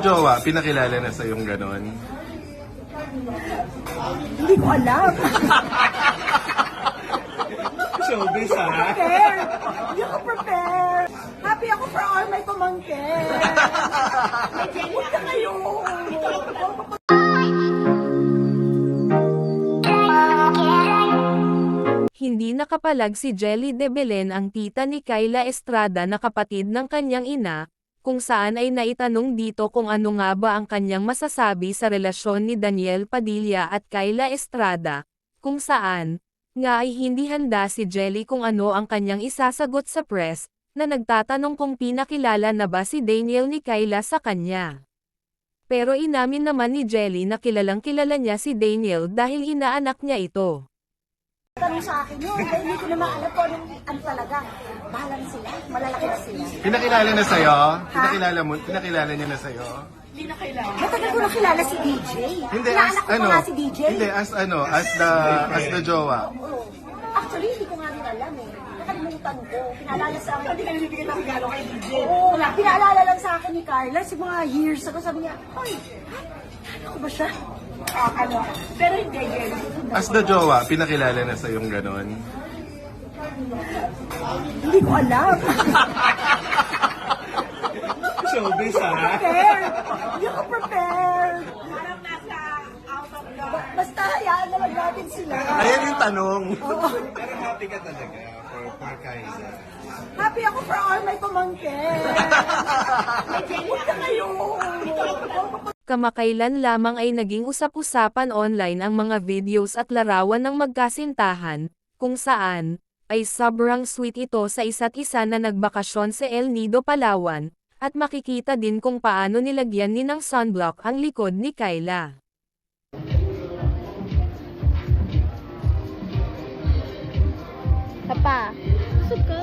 jowa, pinakilala na sa yung ganon? Hindi ko alam. Showbiz ha? Prepare. Hindi ako prepare. Happy ako for all my pamangkin. Huwag ka kayo. Hindi nakapalag si Jelly de Belen ang tita ni Kyla Estrada na kapatid ng kanyang ina, kung saan ay naitanong dito kung ano nga ba ang kanyang masasabi sa relasyon ni Daniel Padilla at Kyla Estrada, kung saan, nga ay hindi handa si Jelly kung ano ang kanyang isasagot sa press, na nagtatanong kung pinakilala na ba si Daniel ni Kyla sa kanya. Pero inamin naman ni Jelly na kilalang kilala niya si Daniel dahil inaanak niya ito. Tanong sa akin yun, dahil hindi ko naman alam po ano talaga. Bahala na sila, malalaki na sila. Pinakilala na sa'yo? Pinakilala niya na sa'yo? Matagal ko nakilala si DJ. Hindi, as Inaanak ko ano? pa nga si DJ. Hindi, as the jowa. Oo. Actually, hindi ko nga rin alam eh. Nakalimutan ko. Pinaalala sa akin. Hindi ka nilibigyan ng regalo kay DJ. Oo, pinaalala lang sa akin ni Carla. Sa mga years ago, sabi niya, ay, ako ba siya? Pero hindi, As the jowa, pinakilala na sa yung ganon? hindi ko alam. Showbiz ha? Prepare. Hindi ako prepared. Parang nasa out of the... Basta hayaan naman natin sila. Ayan yung tanong. Oo. Pero happy ka talaga for Kyla. Happy ako for all my pamangkin. Huwag ka kayo. Kamakailan lamang ay naging usap-usapan online ang mga videos at larawan ng magkasintahan, kung saan, ay sobrang sweet ito sa isa't isa na nagbakasyon sa El Nido, Palawan, at makikita din kung paano nilagyan ni ng sunblock ang likod ni Kyla. Papa, busog ka?